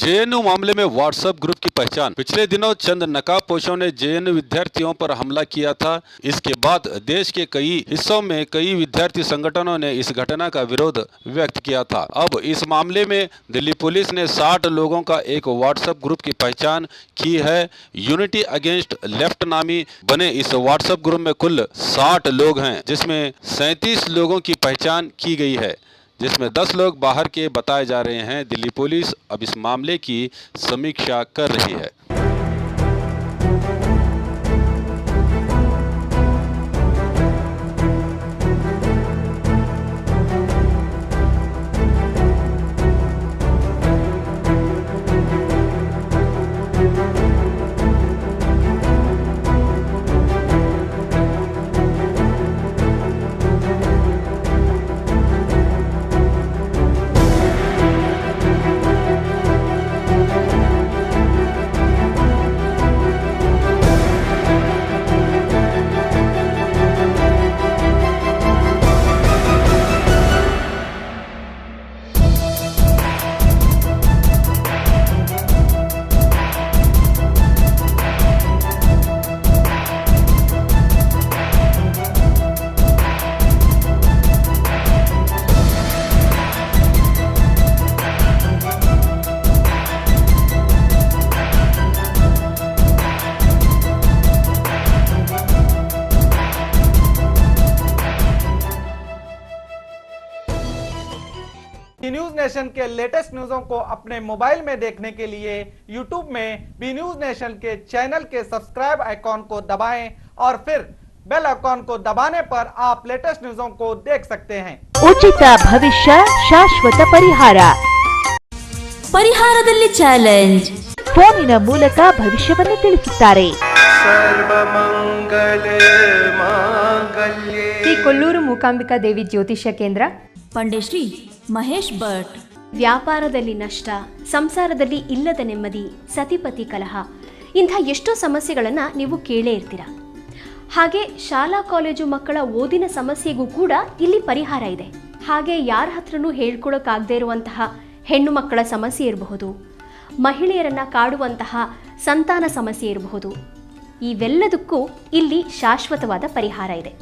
JNU मामले में WhatsApp group की पहचान। पिछले दिनों चंद नकाबपोशों ने जेएनयू विद्यार्थियों पर हमला किया था। इसके बाद देश के कई हिस्सों में कई विद्यार्थी संगठनों ने इस घटना का विरोध व्यक्त किया था। अब इस मामले में दिल्ली पुलिस ने 60 लोगों का एक व्हाट्सएप ग्रुप की पहचान की है। यूनिटी अगेंस्ट लेफ्ट नामी बने इस व्हाट्सएप ग्रुप में कुल 60 लोग हैं, जिसमें 37 लोगों की पहचान की गई है, जिसमें 10 लोग बाहर के बताए जा रहे हैं। दिल्ली पुलिस अब इस मामले की समीक्षा कर रही है। बी न्यूज नेशन के लेटेस्ट न्यूज़ों को अपने मोबाइल में देखने के लिए यूट्यूब में बी न्यूज नेशन के चैनल के सब्सक्राइब आइकॉन को दबाएं और फिर बेल आइकॉन को दबाने पर आप लेटेस्ट न्यूज़ों को देख सकते हैं। ಉಚಿತ ಭವಿಷ್ಯ ಶಾಶ್ವತ ಪರಿಹಾರ ಪರಿಹಾರದಲ್ಲಿ ಚಾಲೆಂಜ್ ಫೋನಿನ ಮೂಲಕ ಭವಿಷ್ಯವನ್ನು ತಿಳಿಸುತ್ತಾರೆ. ಶ್ರೀ ಕೊಲ್ಲೂರು ಮೂಕಾಂಬಿಕಾ ದೇವಿ ಜ್ಯೋತಿಷ್ಯ ಕೇಂದ್ರ, ಪಂಡಿತ್ ಮಹೇಶ್ ಭಟ್. ವ್ಯಾಪಾರದಲ್ಲಿ ನಷ್ಟ, ಸಂಸಾರದಲ್ಲಿ ಇಲ್ಲದ ನೆಮ್ಮದಿ, ಸತಿಪತಿ ಕಲಹ, ಇಂಥ ಎಷ್ಟೋ ಸಮಸ್ಯೆಗಳನ್ನು ನೀವು ಕೇಳೇ ಇರ್ತೀರ. ಹಾಗೆ ಶಾಲಾ ಕಾಲೇಜು ಮಕ್ಕಳ ಓದಿನ ಸಮಸ್ಯೆಗೂ ಕೂಡ ಇಲ್ಲಿ ಪರಿಹಾರ ಇದೆ. ಹಾಗೆ ಯಾರ ಹತ್ರನೂ ಹೇಳ್ಕೊಳಕ್ಕಾಗದೇ ಇರುವಂತಹ ಹೆಣ್ಣು ಮಕ್ಕಳ ಸಮಸ್ಯೆ ಇರಬಹುದು, ಮಹಿಳೆಯರನ್ನು ಕಾಡುವಂತಹ ಸಂತಾನ ಸಮಸ್ಯೆ ಇರಬಹುದು. ಇವೆಲ್ಲದಕ್ಕೂ ಇಲ್ಲಿ ಶಾಶ್ವತವಾದ ಪರಿಹಾರ ಇದೆ.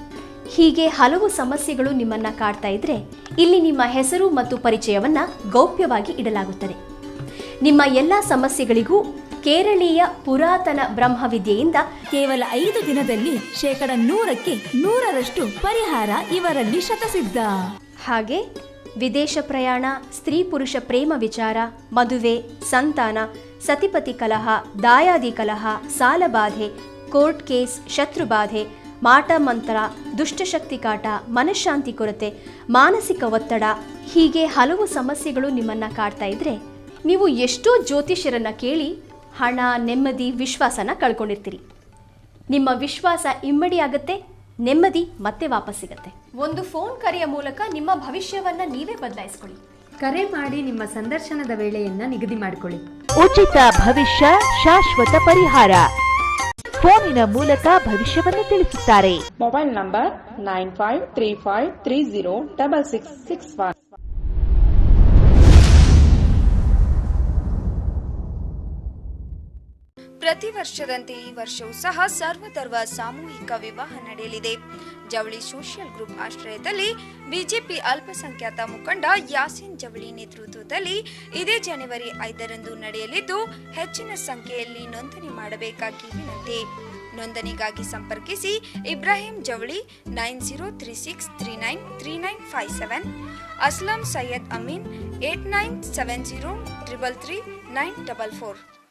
ಹೀಗೆ ಹಲವು ಸಮಸ್ಯೆಗಳು ನಿಮ್ಮನ್ನು ಕಾಡ್ತಾ ಇದ್ರೆ ಇಲ್ಲಿ ನಿಮ್ಮ ಹೆಸರು ಮತ್ತು ಪರಿಚಯವನ್ನು ಗೌಪ್ಯವಾಗಿ ಇಡಲಾಗುತ್ತದೆ. ನಿಮ್ಮ ಎಲ್ಲ ಸಮಸ್ಯೆಗಳಿಗೂ ಕೇರಳೀಯ ಪುರಾತನ ಬ್ರಹ್ಮವಿದ್ಯೆಯಿಂದ ಕೇವಲ 5 ದಿನದಲ್ಲಿ 100%ಕ್ಕೆ 100ರಷ್ಟು ಪರಿಹಾರ ಇವರಲ್ಲಿ ಶತಸಿದ್ಧ. ಹಾಗೆ ವಿದೇಶ ಪ್ರಯಾಣ, ಸ್ತ್ರೀ ಪುರುಷ ಪ್ರೇಮ ವಿಚಾರ, ಮದುವೆ, ಸಂತಾನ, ಸತಿಪತಿ ಕಲಹ, ದಾಯಾದಿ ಕಲಹ, ಸಾಲಬಾಧೆ, ಕೋರ್ಟ್ ಕೇಸ್, ಶತ್ರುಬಾಧೆ, ಮಾಟ ಮಂತ್ರ, ದುಷ್ಟಶಕ್ತಿ ಕಾಟ, ಮನಃಶಾಂತಿ ಕೊರತೆ, ಮಾನಸಿಕ ಒತ್ತಡ, ಹೀಗೆ ಹಲವು ಸಮಸ್ಯೆಗಳು ನಿಮ್ಮನ್ನು ಕಾಡ್ತಾ ಇದ್ರೆ ನೀವು ಎಷ್ಟೋ ಜ್ಯೋತಿಷ್ಯರನ್ನು ಕೇಳಿ ಹಣ, ನೆಮ್ಮದಿ, ವಿಶ್ವಾಸನ ಕಳ್ಕೊಂಡಿರ್ತೀರಿ. ನಿಮ್ಮ ವಿಶ್ವಾಸ ಇಮ್ಮಡಿಯಾಗುತ್ತೆ, ನೆಮ್ಮದಿ ಮತ್ತೆ ವಾಪಸ್ ಸಿಗುತ್ತೆ. ಒಂದು ಫೋನ್ ಕರೆಯ ಮೂಲಕ ನಿಮ್ಮ ಭವಿಷ್ಯವನ್ನ ನೀವೇ ಬದಲಾಯಿಸಿಕೊಳ್ಳಿ. ಕರೆ ಮಾಡಿ ನಿಮ್ಮ ಸಂದರ್ಶನದ ವೇಳೆಯನ್ನ ನಿಗದಿ ಮಾಡಿಕೊಳ್ಳಿ. ಉಚಿತ ಭವಿಷ್ಯ ಶಾಶ್ವತ ಪರಿಹಾರ ಫೋನಿನ ಮೂಲಕ ಭವಿಷ್ಯವನ್ನು ತಿಳಿಸುತ್ತಾರೆ. Mobile number 9535306661. ಪ್ರತಿ ವರ್ಷದಂತೆ ಈ ವರ್ಷವೂ ಸಹ ಸರ್ವಧರ್ಮ ಸಾಮೂಹಿಕ ವಿವಾಹ ನಡೆಯಲಿದೆ. ಜವಳಿ ಸೋಷಿಯಲ್ ಗ್ರೂಪ್ ಆಶ್ರಯದಲ್ಲಿ ಬಿಜೆಪಿ ಅಲ್ಪಸಂಖ್ಯಾತ ಮುಖಂಡ ಯಾಸೀನ್ ಜವಳಿ ನೇತೃತ್ವದಲ್ಲಿ ಇದೇ ಜನವರಿ 5ರಂದು ನಡೆಯಲಿದ್ದು, ಹೆಚ್ಚಿನ ಸಂಖ್ಯೆಯಲ್ಲಿ ನೋಂದಣಿ ಮಾಡಬೇಕಾಗಿ ವಿನಂತಿ. ನೋಂದಣಿಗಾಗಿ ಸಂಪರ್ಕಿಸಿ ಇಬ್ರಾಹಿಂ ಜವಳಿ 9036393957, ಅಸ್ಲಂ ಸೈಯದ್ ಅಮೀನ್ 8970333944.